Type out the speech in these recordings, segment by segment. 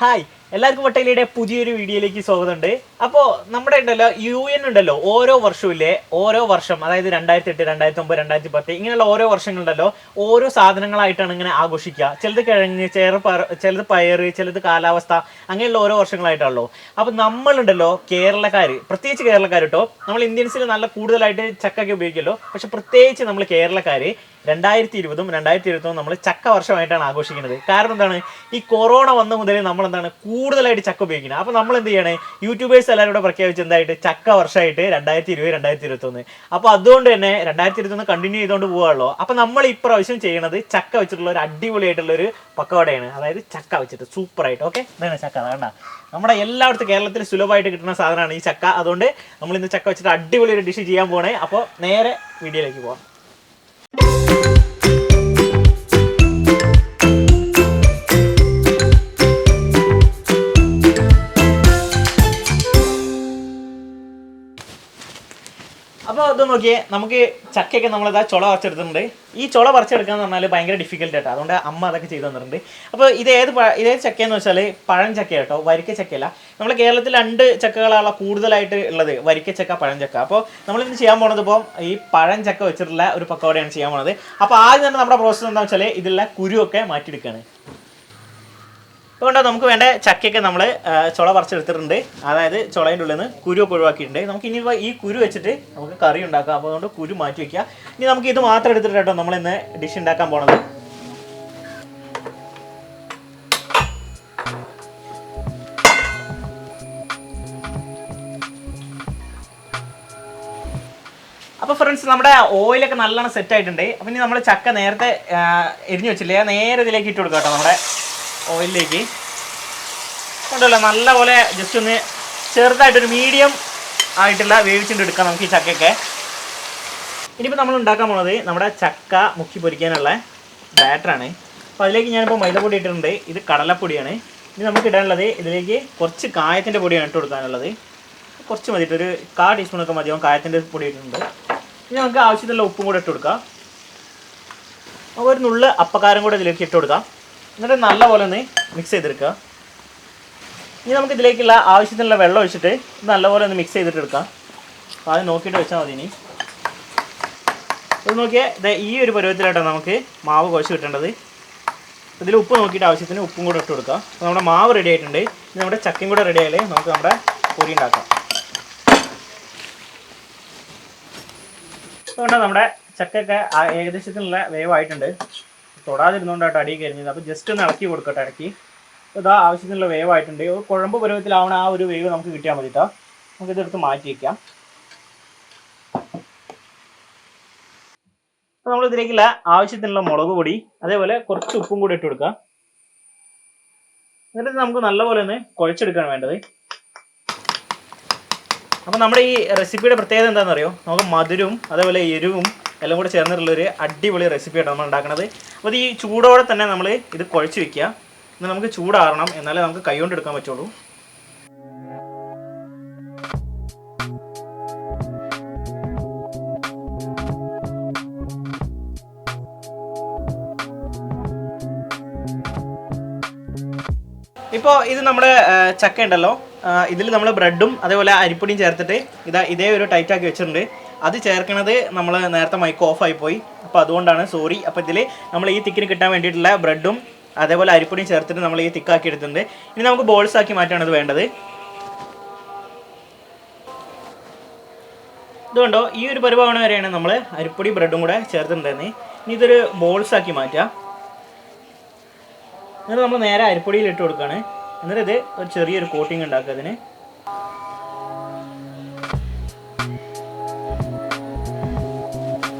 Hi എല്ലാവർക്കും വട്ടയിലയുടെ പുതിയൊരു വീഡിയോയിലേക്ക് സ്വാഗതമുണ്ട്. അപ്പോൾ നമ്മുടെ ഉണ്ടല്ലോ UN ഉണ്ടല്ലോ ഓരോ വർഷമില്ലേ ഓരോ വർഷം അതായത് 2008, 2009, 2010 ഇങ്ങനെയുള്ള ഓരോ വർഷങ്ങളുണ്ടല്ലോ ഓരോ സാധനങ്ങളായിട്ടാണ് ഇങ്ങനെ ആഘോഷിക്കുക. ചിലത് കിഴങ്ങ്, ചിലത് പയറ്, ചിലത് കാലാവസ്ഥ, അങ്ങനെയുള്ള ഓരോ വർഷങ്ങളായിട്ടാണല്ലോ. അപ്പോൾ നമ്മളുണ്ടല്ലോ കേരളക്കാർ, പ്രത്യേകിച്ച് കേരളക്കാർ കേട്ടോ, നമ്മൾ ഇന്ത്യൻസിൽ നല്ല കൂടുതലായിട്ട് ചക്കൊക്കെ ഉപയോഗിക്കുമല്ലോ. പക്ഷെ പ്രത്യേകിച്ച് നമ്മൾ കേരളക്കാർ 2020ഉം 2021 നമ്മൾ ചക്ക വർഷമായിട്ടാണ് ആഘോഷിക്കുന്നത്. കാരണം എന്താണ്, ഈ കൊറോണ വന്ന മുതൽ നമ്മൾ എന്താണ് കൂടുതലായിട്ട് ചക്ക ഉപയോഗിക്കുന്നത്. അപ്പോൾ നമ്മൾ എന്ത് ചെയ്യണേ, യൂട്യൂബേഴ്സ് എല്ലാവരും കൂടെ പ്രഖ്യാപിച്ച് എന്തായിട്ട് ചക്ക വർഷമായിട്ട് 2020, 2021. അപ്പോൾ അതുകൊണ്ട് തന്നെ 2021 കണ്ടിന്യൂ ചെയ്തുകൊണ്ട് പോകാമല്ലോ. അപ്പോൾ നമ്മൾ ഇപ്രാവശ്യം ചെയ്യണത് ചക്ക വെച്ചിട്ടുള്ള ഒരു അടിപൊളിയായിട്ടുള്ള ഒരു പക്കവടയാണ്. അതായത് ചക്ക വെച്ചിട്ട് സൂപ്പറായിട്ട്. ഓക്കെ, ഇതാണ് ചക്ക. വേണ്ട, നമ്മുടെ എല്ലായിടത്തും കേരളത്തിൽ സുലഭമായിട്ട് കിട്ടുന്ന സാധനമാണ് ഈ ചക്ക. അതുകൊണ്ട് നമ്മൾ ഇന്ന് ചക്ക വെച്ചിട്ട് അടിപൊളി ഒരു ഡിഷ് ചെയ്യാൻ പോകണേ. അപ്പോൾ നേരെ വീഡിയോയിലേക്ക് പോകാം. അപ്പോൾ അത് നോക്കിയേ, നമുക്ക് ചക്കയൊക്കെ നമ്മളിതാ ചുള പറിച്ചെടുത്തിട്ടുണ്ട്. ഈ ചുള പറിച്ചെടുക്കുക എന്ന് പറഞ്ഞാൽ ഭയങ്കര ഡിഫിക്കൽട്ട് ആട്ടോ. അതുകൊണ്ട് അമ്മ അതൊക്കെ ചെയ്തു തന്നിട്ടുണ്ട്. അപ്പോൾ ഇതേത് ചക്കയെന്ന് വെച്ചാൽ പഴം ചക്ക കേട്ടോ, വരിക്ക ചക്കയല്ല. നമ്മുടെ കേരളത്തിൽ 2 ചക്കകളാണ് കൂടുതലായിട്ട് ഉള്ളത്, വരിക്ക ചക്ക, പഴം ചക്ക. അപ്പോൾ നമ്മളിന്ന് ചെയ്യാൻ പോണത് ഇപ്പോൾ ഈ പഴം ചക്ക വെച്ചിട്ടുള്ള ഒരു പക്കവടയാണ് ചെയ്യാൻ പോണത്. അപ്പോൾ ആദ്യം തന്നെ നമ്മുടെ പ്രോസസ്സ് എന്താണെന്ന് വെച്ചാൽ ഇതിലുള്ള കുരുവൊക്കെ മാറ്റിയെടുക്കുകയാണ്. അതുകൊണ്ട് നമുക്ക് വേണ്ട ചക്കയൊക്കെ നമ്മൾ ചുള പറിച്ചെടുത്തിട്ടുണ്ട്. അതായത് ചുളേൻ്റെ ഉള്ളിൽ നിന്ന് കുരുവൊക്കെ ഒഴിവാക്കിയിട്ടുണ്ട്. നമുക്ക് ഇനി ഈ കുരു വെച്ചിട്ട് നമുക്ക് കറി ഉണ്ടാക്കാം. അപ്പോൾ അതുകൊണ്ട് കുരു മാറ്റി വയ്ക്കുക. ഇനി നമുക്ക് ഇത് മാത്രം എടുത്തിട്ട് കേട്ടോ നമ്മൾ ഇന്ന് ഡിഷ് ഉണ്ടാക്കാൻ പോണത്. അപ്പോൾ ഫ്രണ്ട്സ്, നമ്മുടെ ഓയിലൊക്കെ നല്ലോണം സെറ്റ് ആയിട്ടുണ്ട്. അപ്പം ഇനി നമ്മൾ ചക്ക നേരത്തെ എരിഞ്ഞു വെച്ചില്ലേ, നേരെ ഇതിലേക്ക് ഇട്ട് കൊടുക്കാം കേട്ടോ. നമ്മുടെ ഓയിലിലേക്ക് കൊണ്ടല്ലോ നല്ലപോലെ ജസ്റ്റ് ഒന്ന് ചെറുതായിട്ടൊരു മീഡിയം ആയിട്ടുള്ള വേവിച്ചിട്ട് എടുക്കാം നമുക്ക് ഈ ചക്കയൊക്കെ. ഇനിയിപ്പോൾ നമ്മൾ ഉണ്ടാക്കാൻ പോണത് നമ്മുടെ ചക്ക മുക്കി പൊരിക്കാനുള്ള ബാറ്ററാണ്. അപ്പോൾ അതിലേക്ക് ഞാനിപ്പോൾ മൈദപ്പൊടി ഇട്ടിട്ടുണ്ട്. ഇത് കടലപ്പൊടിയാണ്. ഇനി നമുക്ക് ഇടാനുള്ളത് ഇതിലേക്ക് കുറച്ച് കായത്തിൻ്റെ പൊടിയാണ് ഇട്ട് കൊടുക്കാനുള്ളത്. കുറച്ച് മതിയിട്ട് ഒരു 1/4 ടീസ്പൂണൊക്കെ മതിയാവും കായത്തിൻ്റെ പൊടി ഇട്ടിട്ടുണ്ട്. ഇനി നമുക്ക് ആവശ്യത്തിനുള്ള ഉപ്പും കൂടെ ഇട്ട് കൊടുക്കാം. നമുക്ക് ഒരു നുള്ള് അപ്പക്കാരം കൂടെ ഇതിലേക്ക് ഇട്ട് കൊടുക്കാം. എന്നിട്ട് നല്ലപോലെ ഒന്ന് മിക്സ് ചെയ്തെടുക്കുക. ഇനി നമുക്ക് ഇതിലേക്കുള്ള ആവശ്യത്തിനുള്ള വെള്ളം ഒഴിച്ചിട്ട് നല്ലപോലെ ഒന്ന് മിക്സ് ചെയ്തിട്ട് എടുക്കാം. അപ്പോൾ അത് നോക്കിയിട്ട് വെച്ചാൽ മതി. ഇനി ഇത് നോക്കിയാൽ ഈ ഒരു പരുവത്തിലായിട്ടാണ് നമുക്ക് മാവ് കുഴച്ച് കിട്ടേണ്ടത്. ഇതിൽ ഉപ്പ് നോക്കിയിട്ട് ആവശ്യത്തിന് ഉപ്പും കൂടെ ഇട്ട് കൊടുക്കുക. അപ്പോൾ നമ്മുടെ മാവ് റെഡി ആയിട്ടുണ്ട്. ഇനി നമ്മുടെ ചക്കയും കൂടെ റെഡി ആയാലേ നമുക്ക് നമ്മുടെ പൊരി ഉണ്ടാക്കാം. അതുകൊണ്ട് നമ്മുടെ ചക്കയൊക്കെ ഏകദേശത്തിനുള്ള വേവായിട്ടുണ്ട്. തൊടാതിരുന്നുകൊണ്ടായിട്ട് അടി കരിഞ്ഞത്. അപ്പോൾ ജസ്റ്റ് ഒന്ന് ഇളക്കി കൊടുക്കട്ടെ ഇടയ്ക്ക്. അപ്പോൾ ഇതാ ആവശ്യത്തിനുള്ള വേവായിട്ടുണ്ട്. ഒരു കുഴമ്പ് പരുവത്തിലാവണ ആ ഒരു വേവ് നമുക്ക് കിട്ടിയാൽ മതി കേട്ടോ. നമുക്കിതെടുത്ത് മാറ്റി വയ്ക്കാം. അപ്പോൾ നമ്മൾ ഇതിലേക്കുള്ള ആവശ്യത്തിനുള്ള മുളക് പൊടി, അതേപോലെ കുറച്ച് ഉപ്പും കൂടി ഇട്ട് കൊടുക്കുക. എന്നിട്ട് നമുക്ക് നല്ലപോലെ ഒന്ന് കുഴച്ചെടുക്കുകയാണ് വേണ്ടത്. അപ്പോൾ നമ്മുടെ ഈ റെസിപ്പിയുടെ പ്രത്യേകത എന്താണെന്ന് അറിയോ, നമുക്ക് മധുരവും അതേപോലെ എരിവും എല്ലാം കൂടെ ചേർന്നിട്ടുള്ളൊരു അടിപൊളി റെസിപ്പിയാണ് നമ്മൾ ഉണ്ടാക്കുന്നത്. അപ്പോൾ ഈ ചൂടോടെ തന്നെ നമ്മൾ ഇത് കുഴച്ച് വെക്കുക. എന്നാൽ നമുക്ക് ചൂടാറണം, എന്നാലേ നമുക്ക് കൈ കൊണ്ട് എടുക്കാൻ പറ്റുള്ളൂ. ഇപ്പോൾ ഇത് നമ്മുടെ ചക്ക ഉണ്ടല്ലോ, ഇതിൽ നമ്മൾ ബ്രെഡും അതേപോലെ അരിപ്പൊടിയും ചേർത്തിട്ട് ഇതേ ഒരു ടൈറ്റാക്കി വെച്ചിട്ടുണ്ട്. അത് ചേർക്കണത് നമ്മൾ നേരത്തെ മൈക്ക് ഓഫായി പോയി, അപ്പോൾ അതുകൊണ്ടാണ്, സോറി. അപ്പോൾ ഇതിൽ നമ്മൾ ഈ തിക്കിന് കിട്ടാൻ വേണ്ടിയിട്ടുള്ള ബ്രെഡും അതേപോലെ അരിപ്പൊടിയും ചേർത്തിട്ട് നമ്മൾ ഈ തിക്കാക്കി എടുത്തിട്ടുണ്ട്. ഇനി നമുക്ക് ബോൾസ് ആക്കി മാറ്റാണ് ഇത് വേണ്ടത്. ഇതുകൊണ്ടോ ഈ ഒരു പരിപാടി വരെയാണ് നമ്മൾ അരിപ്പൊടി ബ്രെഡും കൂടെ ചേർത്തിട്ടുണ്ടായിരുന്നത്. ഇനി ഇതൊരു ബോൾസ് ആക്കി മാറ്റാം. എന്നിട്ട് നമ്മൾ നേരെ അരിപ്പൊടിയിൽ ഇട്ട് കൊടുക്കുകയാണ്. എന്നിട്ട് ഇത് ഒരു ചെറിയൊരു കോട്ടിങ് ഉണ്ടാക്കുക അതിന്.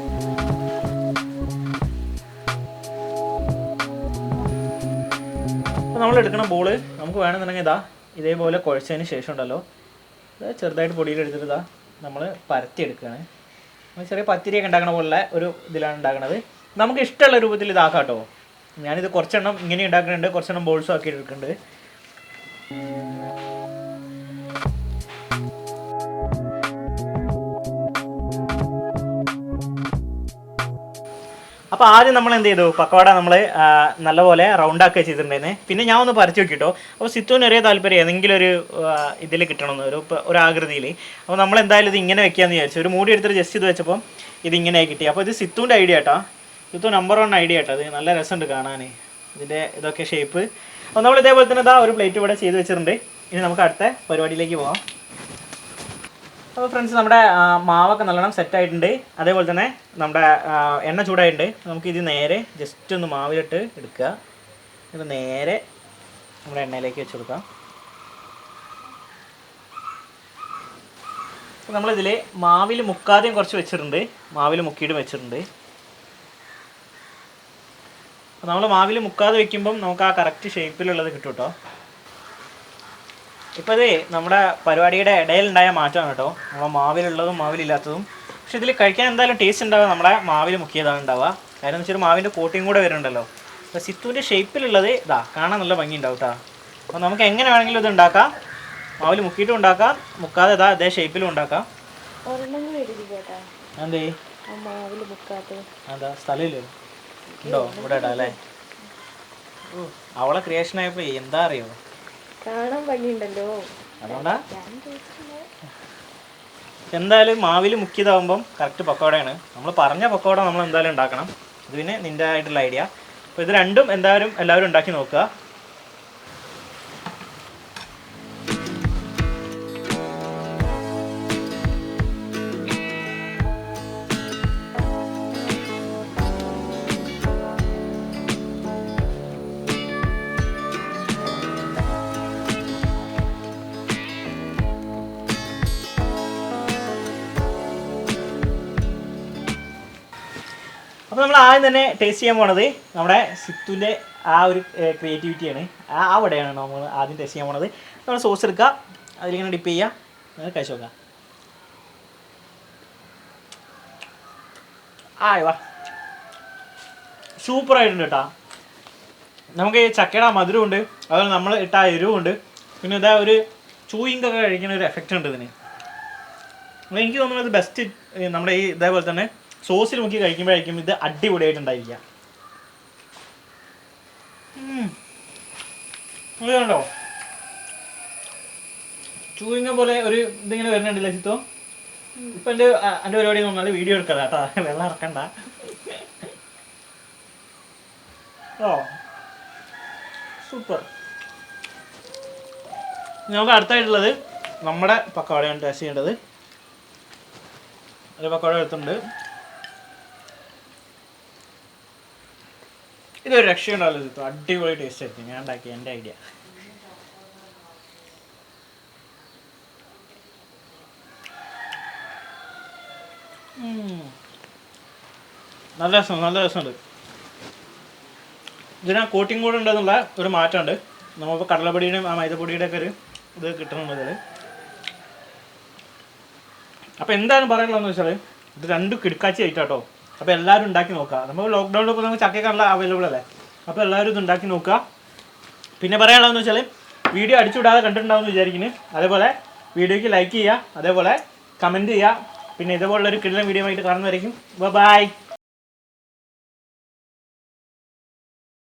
അപ്പോൾ നമ്മൾ എടുക്കുന്ന ബോള് നമുക്ക് വേണമെന്നുണ്ടെങ്കിൽ ഇതേപോലെ കുഴച്ചതിന് ശേഷം ഉണ്ടല്ലോ, ഇത് ചെറുതായിട്ട് പൊടിയിലെടുത്തിട്ട് നമ്മൾ പരത്തി എടുക്കുകയാണ്. നമ്മൾ ചെറിയ പത്തിരിയൊക്കെ ഉണ്ടാക്കണ പോലെ ഒരു ഇതിലാണ് ഉണ്ടാക്കുന്നത്. നമുക്ക് ഇഷ്ടമുള്ള രൂപത്തിൽ ഇതാക്കാം കേട്ടോ. ഞാനിത് കുറച്ചെണ്ണം ഇങ്ങനെ ഉണ്ടാക്കുന്നുണ്ട്, കുറച്ചെണ്ണം ബോൾസും ആക്കി എടുക്കുന്നുണ്ട്. അപ്പോൾ ആദ്യം നമ്മൾ എന്ത് ചെയ്തു, പക്കവട നമ്മൾ നല്ലപോലെ റൗണ്ടാക്കുക ചെയ്തിട്ടുണ്ടായിരുന്നേ. പിന്നെ ഞാൻ ഒന്ന് പറിച്ചു നോക്കിട്ടോ. അപ്പോൾ സിത്തുവിന് ഒരേ താല്പര്യം ഏതെങ്കിലും ഒരു ഇതിൽ കിട്ടണമെന്ന്, ഒരു ആകൃതിയിൽ. അപ്പോൾ നമ്മൾ എന്തായാലും ഇത് ഇങ്ങനെ വെക്കാമെന്ന് വിചാരിച്ചു. ഒരു മൂടി എടുത്തിട്ട് ജസ്റ്റ് ഇത് വെച്ചപ്പോൾ ഇതിങ്ങനെ കിട്ടി. അപ്പോൾ ഇത് സിത്തുവിൻ്റെ ഐഡിയ കേട്ടോ, സിത്തു നമ്പർ 1 ഐഡിയ കേട്ടോ. അത് നല്ല രസമുണ്ട് കാണാൻ ഇതിൻ്റെ ഇതൊക്കെ ഷേപ്പ്. അപ്പോൾ നമ്മൾ ഇതേപോലെ തന്നെ ഇതാ ഒരു പ്ലേറ്റ് ഇവിടെ ചെയ്ത് വെച്ചിട്ടുണ്ട്. ഇനി നമുക്ക് അടുത്ത പരിപാടിയിലേക്ക് പോകാം. അപ്പോൾ ഫ്രണ്ട്സ്, നമ്മുടെ മാവൊക്കെ നല്ലോണം സെറ്റായിട്ടുണ്ട്. അതേപോലെ തന്നെ നമ്മുടെ എണ്ണ ചൂടായിട്ടുണ്ട്. നമുക്ക് ഇത് നേരെ ജസ്റ്റ് ഒന്ന് മാവിലിട്ട് എടുക്കുക. ഇത് നേരെ നമ്മുടെ എണ്ണയിലേക്ക് വെച്ച് കൊടുക്കാം. അപ്പോൾ നമ്മളിതിൽ മാവിൽ മുക്കാതെയും കുറച്ച് വെച്ചിട്ടുണ്ട്, മാവിൽ മുക്കിയിട്ട് വെച്ചിട്ടുണ്ട്. അപ്പോൾ നമ്മൾ മാവിൽ മുക്കാതെ വയ്ക്കുമ്പം നമുക്ക് ആ കറക്റ്റ് ഷേപ്പിലുള്ളത് കിട്ടും കേട്ടോ. ഇപ്പോൾ ഇത് നമ്മുടെ പരിപാടിയുടെ ഇടയിലുണ്ടായ മാറ്റമാണ് കേട്ടോ, നമ്മൾ മാവിലുള്ളതും മാവിലില്ലാത്തതും. പക്ഷെ ഇതിൽ കഴിക്കാൻ എന്തായാലും ടേസ്റ്റ് ഉണ്ടാവുക നമ്മുടെ മാവിൽ മുക്കിയതാണ് ഉണ്ടാവുക. കാരണം എന്ന് വെച്ചാൽ മാവിൻ്റെ കോട്ടിങ് കൂടെ വരുന്നുണ്ടല്ലോ. അപ്പോൾ സിത്തുവിൻ്റെ ഷേപ്പിലുള്ളത് ഇതാ കാണാൻ നല്ല ഭംഗി ഉണ്ടാവും കേട്ടോ. അപ്പോൾ നമുക്ക് എങ്ങനെ വേണമെങ്കിലും ഇത് ഉണ്ടാക്കാം, മാവിൽ മുക്കിയിട്ടും ഉണ്ടാക്കാം, മുക്കാതെ ഇതാ അതേ ഷേപ്പിലും ഉണ്ടാക്കാം. എന്തേ അതാ സ്ഥലമില്ല ഉണ്ടോ ഇവിടെ ഇടാം അല്ലേ? അവളെ ക്രിയേഷൻ ആയപ്പോൾ എന്താ അറിയോ, കാണാൻ ഭംഗിയുണ്ടല്ലോ, അതുകൊണ്ടാ. എന്തായാലും മാവിൽ മുക്കിയതാവുമ്പം കറക്റ്റ് പക്കോടയാണ്. നമ്മൾ പറഞ്ഞ പക്കോട നമ്മൾ എന്തായാലും ഉണ്ടാക്കണം. ഇത് പിന്നെ നിൻ്റെ ആയിട്ടുള്ള ഐഡിയ. അപ്പോൾ ഇത് രണ്ടും എന്തായാലും എല്ലാവരും ഉണ്ടാക്കി നോക്കുക. അപ്പോൾ നമ്മൾ ആദ്യം തന്നെ ടേസ്റ്റ് ചെയ്യാൻ പോണത് നമ്മുടെ സിത്തുവിൻ്റെ ആ ഒരു ക്രിയേറ്റിവിറ്റിയാണ്. അവിടെയാണ് നമ്മൾ ആദ്യം ടേസ്റ്റ് ചെയ്യാൻ പോണത്. നമ്മൾ സോസ് എടുക്കുക, അതിലിങ്ങനെ ഡിപ്പ് ചെയ്യുക, അങ്ങനെ കഴിച്ച് നോക്കാം. വാ, സൂപ്പറായിട്ടുണ്ട് കേട്ടോ. നമുക്ക് ഈ ചക്കയുടെ മധുരമുണ്ട്, അതുപോലെ നമ്മൾ ഇട്ട എരിവുണ്ട്, പിന്നെ ഇതാ ഒരു ചൂയിങ്കൊക്കെ കഴിക്കുന്ന ഒരു എഫക്റ്റ് ഉണ്ട് ഇതിന്. എനിക്ക് തോന്നുന്നത് ബെസ്റ്റ് നമ്മുടെ ഈ ഇതേപോലെ തന്നെ സോസിൽ മുക്കി കഴിക്കുമ്പോഴായിരിക്കും ഇത് അടിപൊളിയായിട്ടുണ്ടായിരിക്കുക. കണ്ടോ, ചൂയിങ്ങ പോലെ ഒരു ഇതിങ്ങനെ വരുന്നുണ്ടല്ലേ ചിത്തോ. ഇപ്പം എൻ്റെ പരിപാടി എന്ന് പറഞ്ഞാൽ വീഡിയോ എടുക്കല കേട്ടോ, വെള്ളം ഇറക്കണ്ട. സൂപ്പർ. നമുക്ക് അടുത്തായിട്ടുള്ളത് നമ്മുടെ പക്കവടയാണ് ടേസ്റ്റ് ചെയ്യേണ്ടത്. ഒരു പക്കവട എടുത്തിട്ടുണ്ട്. ഇതൊരു രക്ഷയുണ്ടാവില്ല ചിത്തു, അടിപൊളി ടേസ്റ്റ് ആയിരിക്കും. ഞാൻ ഉണ്ടാക്കി എൻ്റെ ഐഡിയ. നല്ല രസമുണ്ട്. ഇതിന് കോട്ടിങ് കൂടെ ഉണ്ടെന്നുള്ള ഒരു മാറ്റമുണ്ട്. നമ്മളിപ്പോൾ കടലപ്പൊടിയുടെയും ആ മൈദപ്പൊടിയുടെ ഒക്കെ ഒരു ഇത് കിട്ടുന്നുണ്ട് ഇതിൽ. അപ്പോൾ എന്താണ് പറയാനുള്ളതെന്ന് വെച്ചാൽ ഇത് രണ്ടും കിടക്കാച്ചി ആയിട്ടാട്ടോ. അപ്പോൾ എല്ലാവരും ഉണ്ടാക്കി നോക്കുക. നമ്മൾ ലോക്ക്ഡൗണിൽ ഇപ്പോൾ നമുക്ക് ചക്കയൊക്കെ അവൈലബിൾ അല്ലേ, അപ്പോൾ എല്ലാവരും ഇത് ഉണ്ടാക്കി നോക്കുക. പിന്നെ പറയാനുള്ളതെന്ന് വെച്ചാൽ വീഡിയോ അടിച്ചുവിടാതെ കണ്ടിട്ടുണ്ടാവുമെന്ന് വിചാരിക്കുന്നു. അതേപോലെ വീഡിയോയ്ക്ക് ലൈക്ക് ചെയ്യുക, അതേപോലെ കമൻറ്റ് ചെയ്യുക. പിന്നെ ഇതുപോലുള്ളൊരു കിടിലൻ വീഡിയോ ആയിട്ട് കാണുന്നതായിരിക്കും. ബൈ.